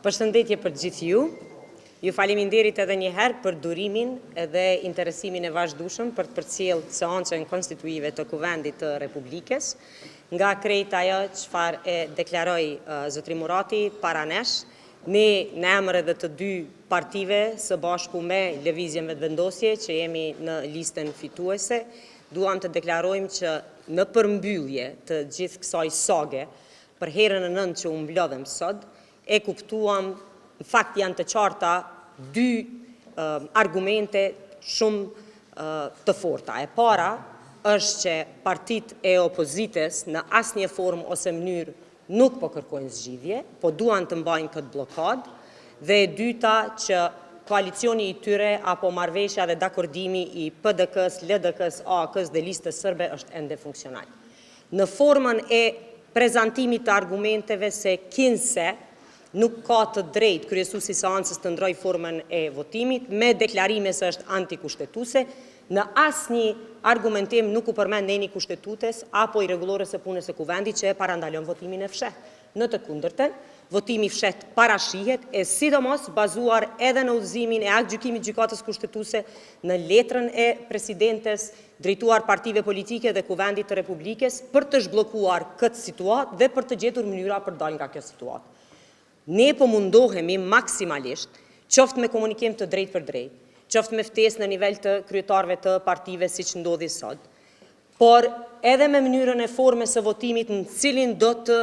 Përshëndetje për gjithë ju. Ju faleminderit edhe një herë për durimin edhe interesimin e vazhdueshëm për të përcjellë seancën konstituive të Kuvendit të Republikës. Nga krejt ajo çfarë e deklaroi zotri Murati para nesh, ne në emër edhe të dy partive së bashku me lëvizjen vetëvendosje që jemi në listën fituese, duam të deklarojmë që në përmbyllje të gjithë kësaj sage, për herën e nëntë që u mblodhem sot, e kuptuam, në fakt janë të qarta dy argumente shumë të forta. E para është që partit e opozitës në asnjë formë ose mënyrë nuk po kërkojnë zgjidhje, po duan të mbajnë këtë blokad, dhe e dyta që koalicioni i tyre apo marrëveshja dhe dakordimi i PDK-s, LDK-s, AK-s dhe listës sërbe është ende funksional. Në formën e prezantimit të argumenteve se kinse nuk ka të drejtë kryesuesi i seancës të ndrojë formën e votimit, me deklarime se është antikushtetuese, në asnjë argumentim nuk u përmend ndonjë kushtetues apo i rregullores së punës së Kuvendit që e parandalon votimin e fshehtë. Në të kundërtën, votimi i fshehtë parashihet e sidomos bazuar edhe në udhëzimin e aktgjykimit gjykatës kushtetuese, në letrën e presidentes drejtuar partive politike dhe Kuvendit të Republikës për të zhbllokuar këtë situatë dhe për të gjetur mënyra për dalë nga kjo situatë. Ne po mundohemi maksimalisht, qoftë me komunikim të drejtë për drejtë, qoftë me ftesë në nivel të kryetarëve të partive siç ndodhi sot, por edhe me mënyrën e formës së votimit në cilin do të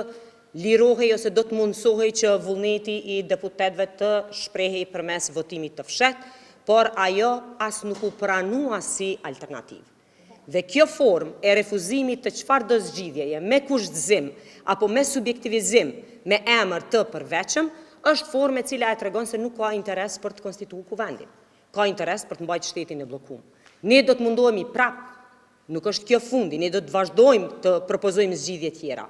lirohej ose do të mundsohej që vullneti i deputetëve të shprehej përmes votimit të fshehtë, por ajo as nuk u pranua si alternativë. Dhe kjo formë e refuzimit të çfarëdo zgjidhjeje me kushtëzim apo me subjektivizim me emër të përveçëm, është formë e cila e tregon se nuk ka interes për të konstituuar Kuvendin. Ka interes për të mbajtur shtetin e bllokuar. Ne do të mundohemi prapë, nuk është kjo fundi, ne do të vazhdojmë të propozojmë zgjidhje tjera.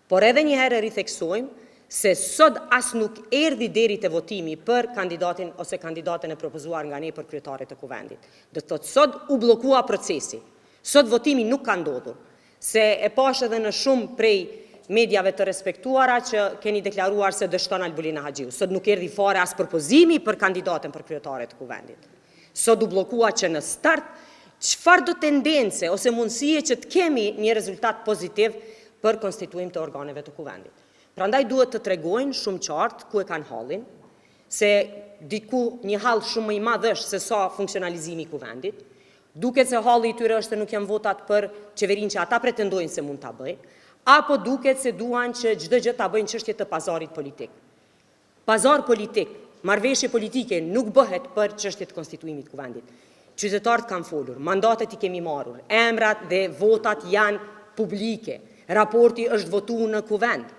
Por edhe një herë ritheksojmë se sot as nuk erdhi deri te votimi për kandidatin ose kandidatën e propozuar nga ne për kryetarin e Kuvendit. Do të thotë sot u bllokua procesi. Sot votimi nuk ka ndodhur, se e pash edhe në shumë prej mediave të respektuara që keni deklaruar se dështon Albulina Haxhiu. Sot nuk erdhi fare as propozimi për kandidatën për kryetarin e Kuvendit. Sot u bllokua që në start çfarëdo tendence ose mundësie që të kemi një rezultat pozitiv për konstituim të organeve të Kuvendit. Prandaj duhet të tregojnë shumë qartë ku e kanë hallin, se diku një hall shumë më i madh është se sa funksionalizimi i Kuvendit. Duket se halli i tyre është se nuk janë votat për qeverinë që ata pretendojnë se mund ta bëjnë, apo duket se duan që çdo gjë ta bëjnë çështje të pazarit politik. Pazar politik, marrëveshje politike nuk bëhet për çështje të konstituimit të Kuvendit. Qytetarët kanë folur, mandatet i kemi marrur, emrat dhe votat janë publike, raporti është votuar në Kuvend.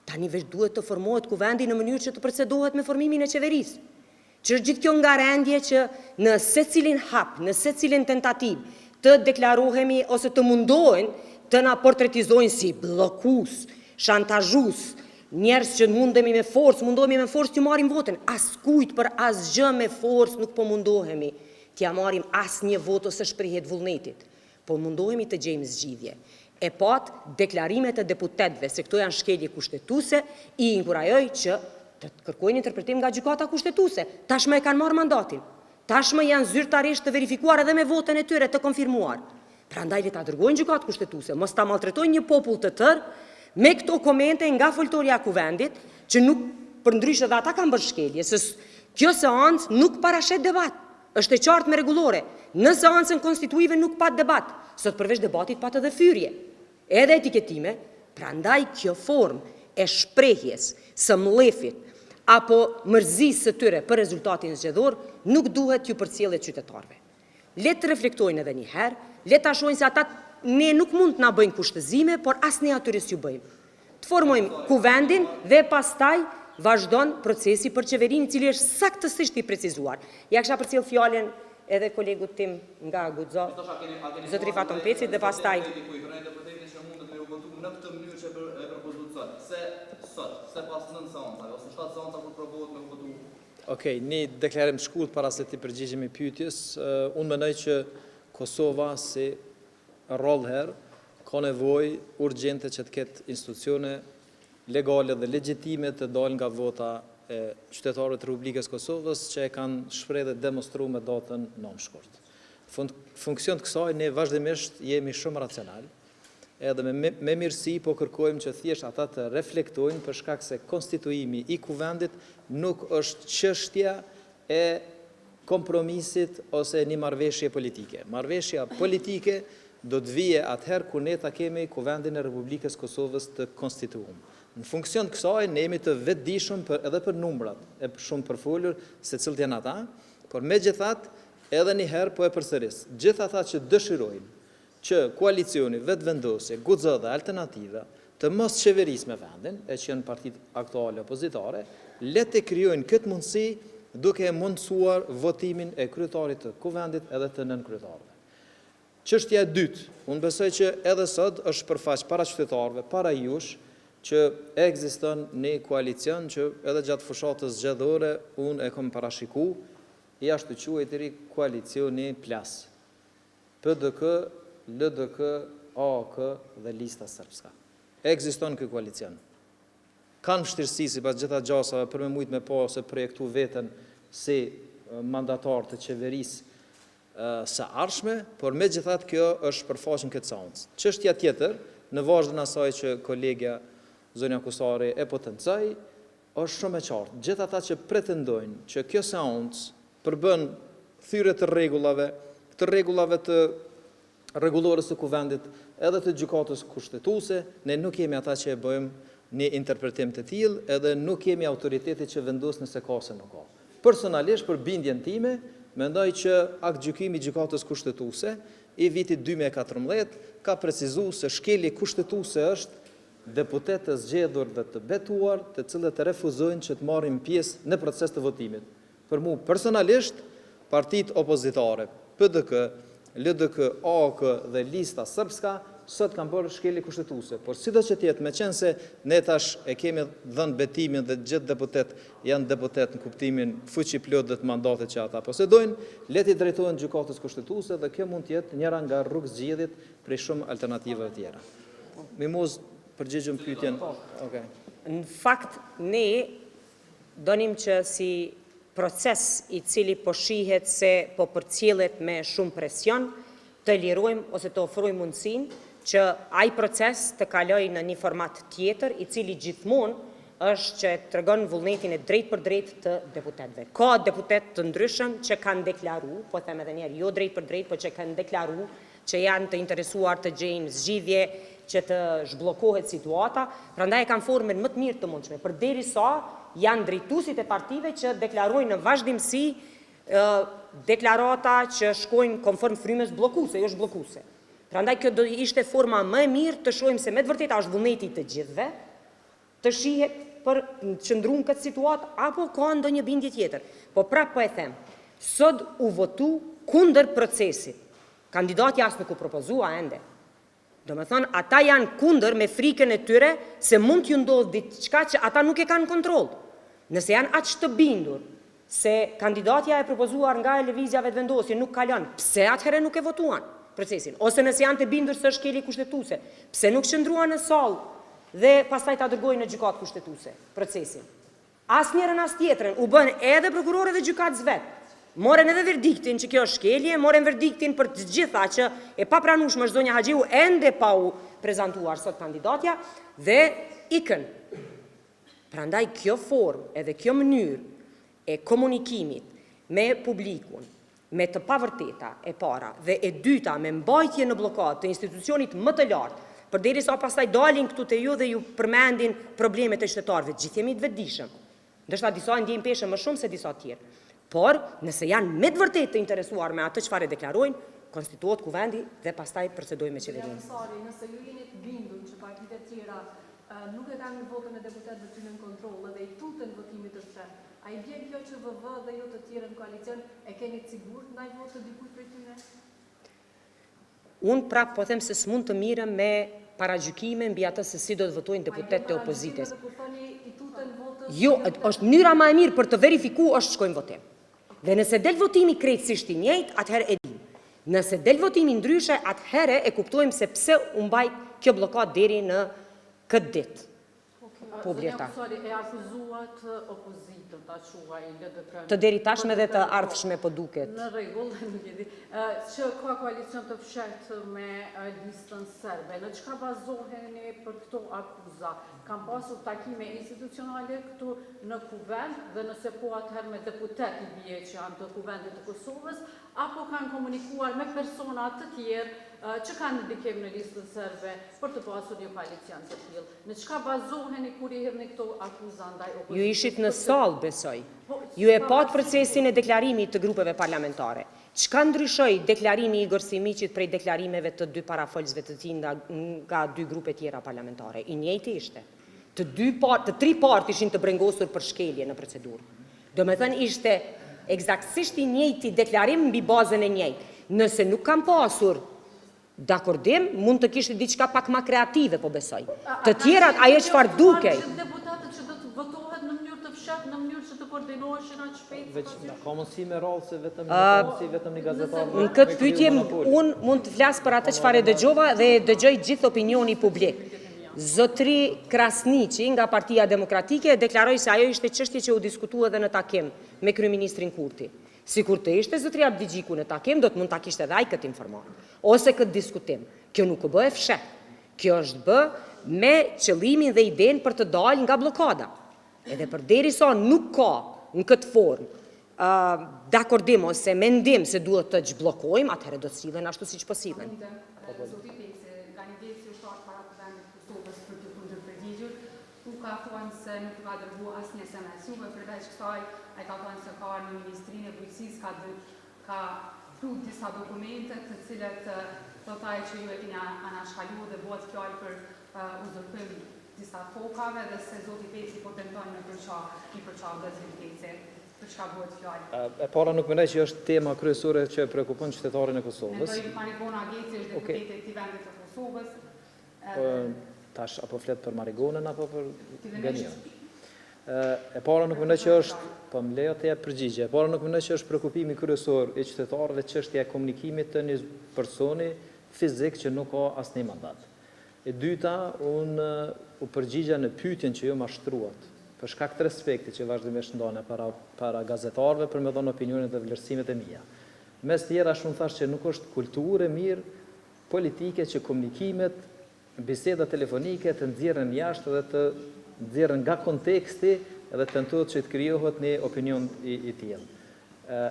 Tani veç duhet të formohet Kuvendi në mënyrë që të procedohet me formimin e qeverisë. Që është gjithë kjo ngarendje që në secilin hap, në secilin tentativë të deklarohemi ose të mundohen të na portretizojnë si bllokues, shantazhues, njerëz që mundohemi me forcë t'ju marrim votën. Askujt për asgjë me forcë nuk po mundohemi t'ja marrim asnjë votë ose shprehjet vullnetit, po mundohemi të gjejmë zgjidhje. E pat deklarimet e deputetëve se këto janë shkelje kushtetuese, i inkurajoj që të kërkojnë interpretim nga gjykata kushtetuese. Tashmë e kanë marrë mandatin. Tashmë janë zyrtarisht të verifikuar edhe me votën e tyre të konfirmuar. Prandaj le ta dërgojnë gjykatë kushtetuese, mos ta malltretojnë një popull të tërë me këto komente nga foltorja e Kuvendit, që nuk përndryshe dhe ata kanë bërë shkelje, se kjo seancë nuk parashet debat. Është e qartë me rregullore. Në seancën konstituive nuk pat debat, sot përveç debatit pat edhe fyrje, edhe etiketime. Prandaj kjo formë e shprehjes së mllefit apo mërzisë së tyre për rezultatin zgjedhor nuk duhet t'ju përcjellet qytetarëve. Le të reflektojnë edhe një herë, le ta shohin se ata ne nuk mund të na bëjnë kushtëzime, por as ne atyre s'ju bëjmë. Të formojmë Kuvendin dhe pastaj vazhdon procesi për qeverinë, i cili është saktësisht i precizuar. Ja kisha përcjell fjalën edhe kolegut tim nga Guxo, zotri Faton Peci, dhe pastaj në këtë mënyrë që e propozuar sot, se pas 9 seancave ose 7 seanca kur provohet me votu. Okej, një deklarim shkurt para se ti përgjigjemi pyetjes. Unë mendoj që Kosova si rrallë herë ka nevojë urgjente që të ketë institucione legale dhe legjitime të dalë nga vota e qytetarëve të Republikës Kosovës që e kanë shprehë dhe demonstruar me datën 9 shkurt. Funksion të kësaj ne vazhdimisht jemi shumë racional, edhe me mirësi po kërkojmë që thjesht ata të reflektojnë për shkak se konstituimi i kuvendit nuk është çështja e kompromisit ose një marrëveshje politike. Marrëveshja politike do të vije atëherë kur ne ta kemi kuvendin e Republikës Kosovës të konstituuar. Në funksion të kësaj ne jemi të vetëdijshëm edhe për numrat, e shumë përfolur se cilët janë ata, por megjithatë edhe një herë po e përsëris. Gjithë ata që dëshirojnë që koalicioni, vetëvendosje, guxo dhe alternativa të mos qeverisë me vendin, e që janë partitë aktuale opozitare, le të krijojnë këtë mundësi duke mundësuar votimin e kryetarit të kuvendit edhe të nënkryetarëve. Çështja e dytë, unë besoj që edhe sot është përfaq para qytetarëve, para jush, që ekziston një koalicion që edhe gjatë fushatës zgjedhore unë e kam parashiku, jashtë të quajtëri koalicioni PLAS. PDK, LDK, AAK dhe Lista Srpska. Ekziston ky koalicion. Kanë vështirësi sipas gjitha gjasave për me mujt me pa ose projektu veten si mandatar të qeverisë së ardhshme, por megjithatë kjo është përfaqën këtë seancë. Çështja tjetër, në vazhdimën asaj që kolegja Zonja Kusari e potencoi, është shumë e qartë. Gjithë ata që pretendojnë që kjo seancë përbën thyre të rregullave të rregullorës së kuvendit, edhe të gjykatës kushtetuese, ne nuk jemi ata që e bëjmë një interpretim të tillë, edhe nuk kemi autoritetin që vendos nëse ka ose nuk ka. Personalisht për bindjen time, mendoj që aktgjykimi i gjykatës kushtetuese i vitit 2014 ka precizuar se shkelje kushtetuese është deputet të zgjedhur dhe të betuar, të cilët refuzojnë që të marrin pjesë në proces të votimit. Për mu personalisht, partitë opozitare, PDK, LDK, AAK dhe Lista Srpska, sot kanë bërë shkelje kushtetuese. Por sido që tjetë, me qenë se ne tash e kemi dhënë betimin dhe gjithë deputet janë deputet në kuptimin fuqi plot dhe të mandatit që ata posedojnë, leti drejtohen gjykatës kushtetuese dhe kjo mund të jetë njëra nga rrugë zgjedhjet prej shumë alternativave tjera. Mimoz, përgjigjëm pyetjen. Okay. Në fakt, ne donim që si proces i cili po shihet se po përcjellet me shumë presion, të lirojmë ose të ofrojmë mundësinë që ai proces të kalojë në një format tjetër, i cili gjithmonë është që tregon vullnetin e drejt për drejt të deputetëve. Ka deputet të ndryshëm që kanë deklaruar, po them edhe një herë, jo drejt për drejt, por që kanë deklaruar që janë të interesuar të gjejnë zgjidhje që të zhbllokohet situata, prandaj e kanë formën më të mirë të mundshme, përderisa janë drejtuesit e partive që deklarojnë në vazhdimsi deklarata që shkojnë konform frymës bllokuese, jo zhbllokuese. Prandaj kjo do ishte forma më e mirë të shohim se me të vërtetë është vullneti të gjithëve, të shihet për qëndruar këtë situatë apo ka ndonjë bindje tjetër. Po prapë po e them, sot u votu kundër procesit. Kandidati as nuk u propozua ende. Do me thonë, ata janë kundër me frikën e tyre se mund t'ju ndodhë diçka që ata nuk e kanë kontroll. Nëse janë aq të bindur se kandidatja e propozuar nga lëvizja vetëvendosje nuk kalon, pse atëherë nuk e votuan procesin? Ose nëse janë të bindur se është shkelje kushtetuese, pse nuk qëndruan në sallë dhe pastaj ta dërgojnë në gjykatë kushtetuese procesin? Asnjërin as tjetrën u bën edhe prokurorë dhe gjykatës vet. Morën edhe verdiktin që kjo është shkelje, morën verdiktin për të gjitha që e papranueshme është zonja Haxhiu ende pa u prezantuar sot kandidatja dhe ikën. Prandaj kjo formë edhe kjo mënyrë e komunikimit me publikun, me të pavërteta e para dhe e dyta me mbajtje në blokadë të institucionit më të lartë, përderisa pastaj dalin këtu te ju dhe ju përmendin problemet e qytetarëve, gjithë jemi të vetëdijshëm. Ndoshta disa ndjejnë peshë më shumë se disa tjerë. Por, nëse janë me të vërtetë të interesuar me atë çfarë deklarojnë, konstituohet kuvendi dhe pastaj procedojmë me qeverinë. Nëse ju jeni të bindur që partitë e tjera nuk e kanë votën e deputetëve të në kontroll dhe i tutën votimit të shpejtë, a i bjen kjo që VV dhe ju të tjerë në koalicion e keni të sigurt ndaj votë të dikujt prej tyre? Unë prapë po them se s'mund të mirëm me paragjykime mbi atë se si do të votojnë deputetët e opozitës. Jo, është mënyra më e mirë për të verifikuar është shkojmë votim. Dhe nëse del votimi krejtësisht i njëjtë, atëherë e dim. Nëse del votimi ndryshe, atëherë e kuptojmë se pse u mbajt kjo blokadë deri në këtë ditë. publita. E akuzuat opozitën, ta quaj LDP. Të deri tashme dhe të ardhshme po duket. Në rregull, nuk e di. Që ka koalicion të fshehtë me listën serbe. Në çka bazoheni për këto akuza? Kam pasur takime institucionale këtu në kuvend dhe nëse po atëherë me deputet i bie që janë të kuvendit të Kosovës, apo kanë komunikuar me persona të tjerë që kanë ndikim në listën serbe për të pasur një koalicion të tillë. Në çka bazoheni kur i hirni këto akuza ndaj opozitës? Ju ishit në sallë, besoj. Ju e pat procesin e deklarimit të grupeve parlamentare. Çka ndryshoi deklarimi i Igor Simiqit prej deklarimeve të dy parafolësve të tij nga dy grupe tjera parlamentare? I njëjti ishte. Të tri partë ishin të brengosur për shkelje në procedurë. Domethënë ishte eksaktësisht i njëjti deklarim mbi bazën e njëjtë. Nëse nuk kam pasur d'akordim, mund të kishte diçka pak më kreative, po besoj. Të tjerat ajo çfarë dukej. Deputatët që do të votohet në mënyrë të fshehtë, në mënyrë që të koordinoheshin aq shpejt. Veç ka mundësi me rallë se vetëm një gazetar. Në këtë pyetje unë mund të flas për atë çfarë dëgjova dhe dëgjoj gjithë opinioni publik. Zotri Krasniqi nga Partia Demokratike deklaroi se ajo ishte çështje që u diskutua edhe në takim me kryeministrin Kurti. Sikur të ishte zotri Abdi Gjiku në takim, do të mund ta kishte edhe ai këtë informatë ose këtë diskutim. Kjo nuk u bë e fshehtë. Kjo është bë me qëllimin dhe idenë për të dalë nga bllokada. Edhe përderisa nuk ka në këtë formë d'akordim ose mendim se duhet të zhbllokojmë, atëherë do të sillen ashtu siç po sillen. Ka thonë se nuk ka dërgu asnjë SMS, juve përveç kësaj, ai ka thonë se ka në Ministrinë e Bujqësisë ka pru disa dokumente të cilet do taj që ju e keni anashkalu dhe bëhet fjallë për uzurpim disa tokave dhe se zoti Peci po tenton në përqa gazet Peci. Për çka bëhet fjallë? E para nuk mendoj që është tema kryesore që preokupon qytetarin e Kosovës. Mendoj Marigona Geci është deputete e këtij vendi të Kosovës. Tash apo flet për Marigonën apo për Ganion. E para nuk mendoj që është, po më lejo të jap përgjigje. E para nuk mendoj që është preokupimi kryesor i qytetarëve çështja e komunikimit të një personi fizik që nuk ka asnjë mandat. E dyta, unë u përgjigja në pyetjen që ju mashtruat, për shkak të respektit që vazhdimisht ndonë para gazetarëve për me dhënë opinionet dhe vlerësimet e mia. Mes tjera shumë thash që nuk është kulturë e mirë politike që komunikimet biseda telefonike të nxjerrën jashtë dhe të nxjerrën nga konteksti dhe tentohet që të krijohet një opinion i tillë.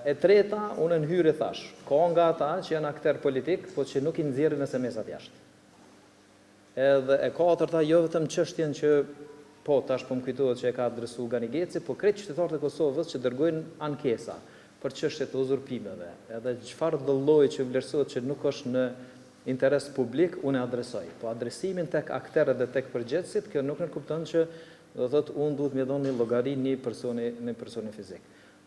E treta, unë në hyrje thash, ka nga ata që janë akter politik, po që nuk i nxjerrin SMS-at jashtë. Edhe e katërta, jo vetëm çështjen që po tash po më kujtohet që e ka adresuar Gani Geci, po krejt qytetarët e Kosovës që dërgojnë ankesa për çështje të uzurpimeve, edhe çfarë do lloji që vlerësohet që nuk është në interes publik, unë e adresoj. Po adresimin tek akterët dhe tek përgjegjësit, kjo nuk nënkupton që do thotë unë duhet me dhënë një llogari një personi fizik.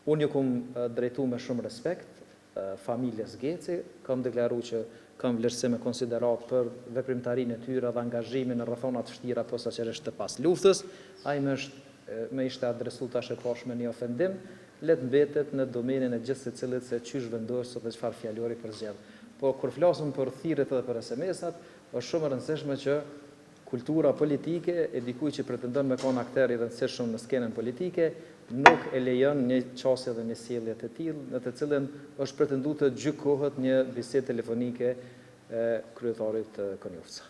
Unë ju kam drejtu me shumë respekt familjes Geci, kam deklaruar që kam vlerësim e konsiderat për veprimtarinë e tyre dhe angazhimin në rrethona të vështira posaçërisht të pas luftës. Ai më ishte adresuar tash e pashme një ofendim, let mbetet në domenin e gjithë secilit se çysh vendosur dhe çfarë fjalori përzgjedh. Po kur flasim për thirrjet edhe për SMS-at, është shumë e rëndësishme që kultura politike e dikujt që pretendon me kon akter i rëndësishëm në skenën politike nuk e lejon një çështje dhe një sjellje të tillë, në të cilën është pretenduar të gjykohet një bisedë telefonike e kryetarit Konjufca.